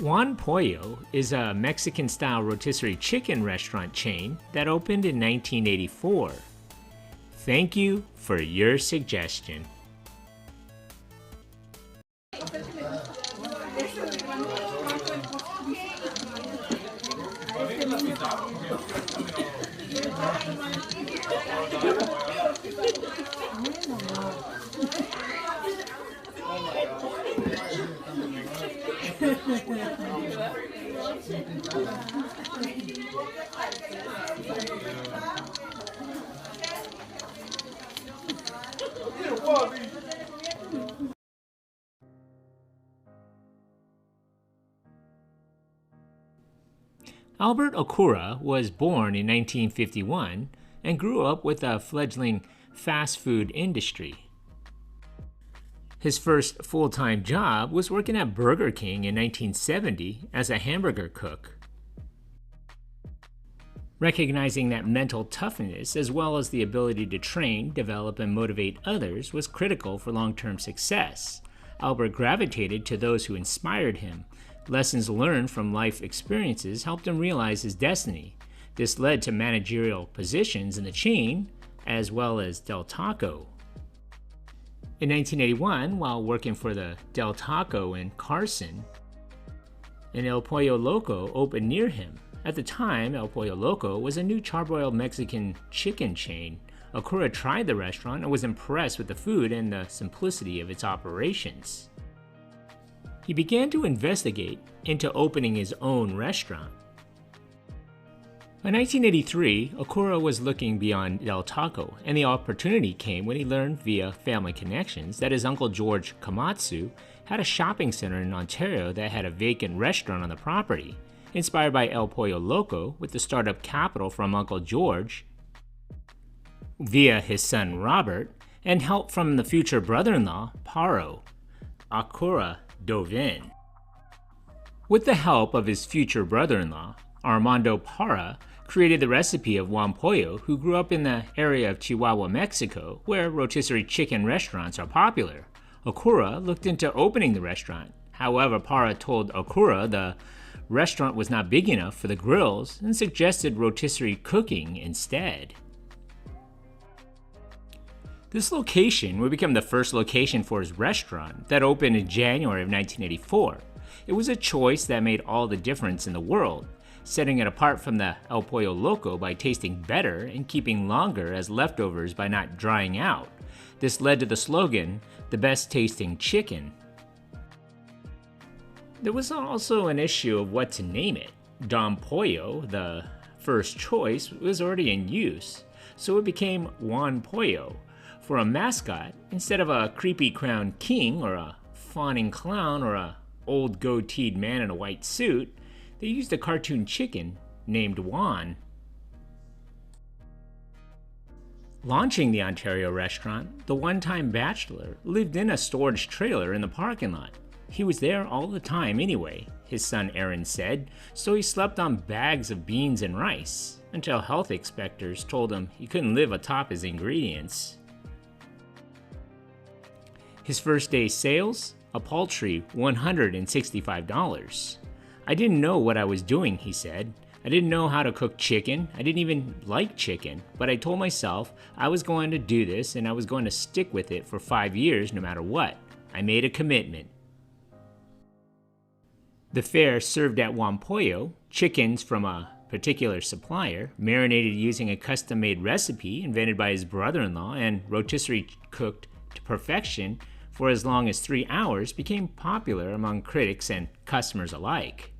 Juan Pollo is a Mexican-style rotisserie chicken restaurant chain that opened in 1984. Thank you for your suggestion. Albert Okura was born in 1951 and grew up with a fledgling fast food industry. His first full-time job was working at Burger King in 1970 as a hamburger cook. Recognizing that mental toughness, as well as the ability to train, develop, and motivate others, was critical for long-term success, Albert gravitated to those who inspired him. Lessons learned from life experiences helped him realize his destiny. This led to managerial positions in the chain, as well as Del Taco. In 1981, while working for the Del Taco in Carson, an El Pollo Loco opened near him. At the time, El Pollo Loco was a new charbroiled Mexican chicken chain. Okura tried the restaurant and was impressed with the food and the simplicity of its operations. He began to investigate into opening his own restaurant. By 1983, Okura was looking beyond Del Taco, and the opportunity came when he learned via family connections that his uncle George Komatsu had a shopping center in Ontario that had a vacant restaurant on the property. Inspired by El Pollo Loco with the startup capital from Uncle George, via his son Robert, and help from the future brother-in-law, Paro, Okura dove in. With the help of his future brother-in-law, Armando Parra created the recipe of Juan Pollo, who grew up in the area of Chihuahua, Mexico, where rotisserie chicken restaurants are popular. Okura looked into opening the restaurant. However, Parra told Okura the restaurant was not big enough for the grills and suggested rotisserie cooking instead. This location would become the first location for his restaurant that opened in January of 1984. It was a choice that made all the difference in the world, setting it apart from the El Pollo Loco by tasting better and keeping longer as leftovers by not drying out. This led to the slogan, "The best tasting chicken." There was also an issue of what to name it. Don Pollo, the first choice, was already in use, so it became Juan Pollo. For a mascot, instead of a creepy crowned king or a fawning clown or a old goateed man in a white suit, they used a cartoon chicken named Juan. Launching the Ontario restaurant, the one-time bachelor lived in a storage trailer in the parking lot. He was there all the time anyway, his son Aaron said, so he slept on bags of beans and rice, until health inspectors told him he couldn't live atop his ingredients. His first day's sales? A paltry $165. "I didn't know what I was doing," he said. "I didn't know how to cook chicken. I didn't even like chicken, but I told myself I was going to do this and I was going to stick with it for 5 years no matter what. I made a commitment." The fare served at Juan Pollo, chickens from a particular supplier, marinated using a custom-made recipe invented by his brother-in-law and rotisserie cooked to perfection for as long as 3 hours, became popular among critics and customers alike.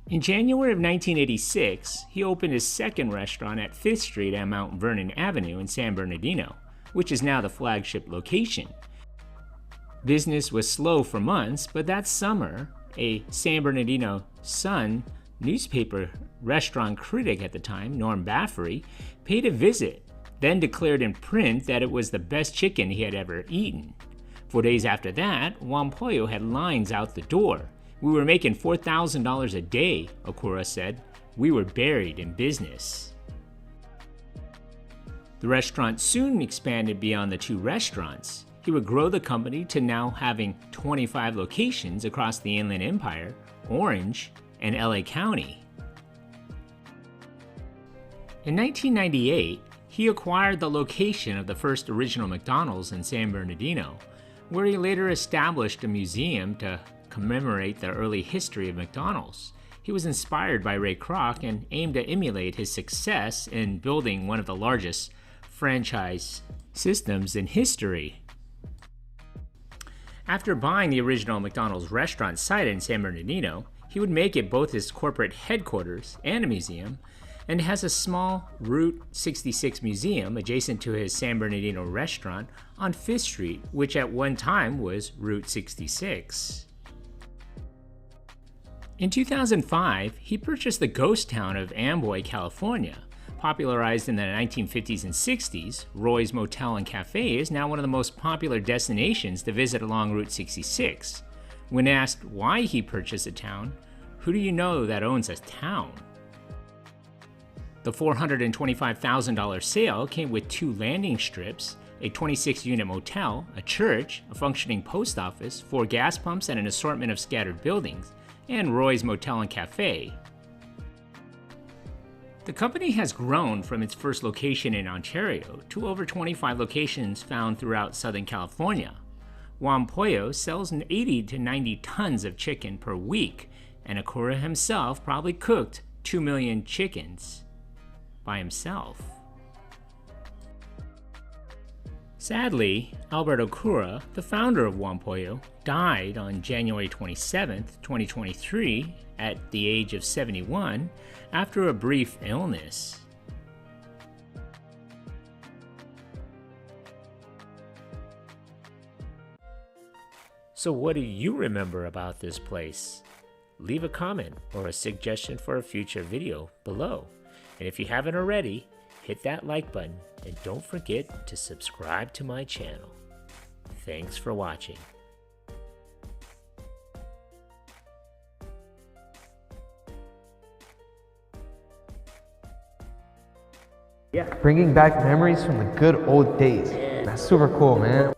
In January of 1986, he opened his second restaurant at 5th Street and Mount Vernon Avenue in San Bernardino, which is now the flagship location. Business was slow for months, but that summer, a San Bernardino Sun newspaper restaurant critic at the time, Norm Baffery, paid a visit, then declared in print that it was the best chicken he had ever eaten. 4 days after that, Juan Pollo had lines out the door. "We were making $4,000 a day," Okura said. "We were buried in business." The restaurant soon expanded beyond the 2 restaurants. He would grow the company to now having 25 locations across the Inland Empire, Orange, and LA County. In 1998, he acquired the location of the first original McDonald's in San Bernardino, where he later established a museum to commemorate the early history of McDonald's. He was inspired by Ray Kroc and aimed to emulate his success in building one of the largest franchise systems in history. After buying the original McDonald's restaurant site in San Bernardino, he would make it both his corporate headquarters and a museum, and has a small Route 66 museum adjacent to his San Bernardino restaurant on 5th Street, which at one time was Route 66. In 2005, he purchased the ghost town of Amboy, California. Popularized in the 1950s and 60s, Roy's Motel and Cafe is now one of the most popular destinations to visit along Route 66. When asked why he purchased the town, who do you know that owns a town? The $425,000 sale came with 2 landing strips, a 26-unit motel, a church, a functioning post office, 4 gas pumps, and an assortment of scattered buildings, and Roy's Motel and Cafe. The company has grown from its first location in Ontario to over 25 locations found throughout Southern California. Juan Pollo sells 80 to 90 tons of chicken per week, and Okura himself probably cooked 2 million chickens by himself. Sadly, Albert Okura, the founder of Juan Pollo, died on January 27, 2023, at the age of 71, after a brief illness. So what do you remember about this place? Leave a comment or a suggestion for a future video below. And if you haven't already, hit that like button and don't forget to subscribe to my channel. Thanks for watching. Yeah, bringing back memories from the good old days. That's super cool, man.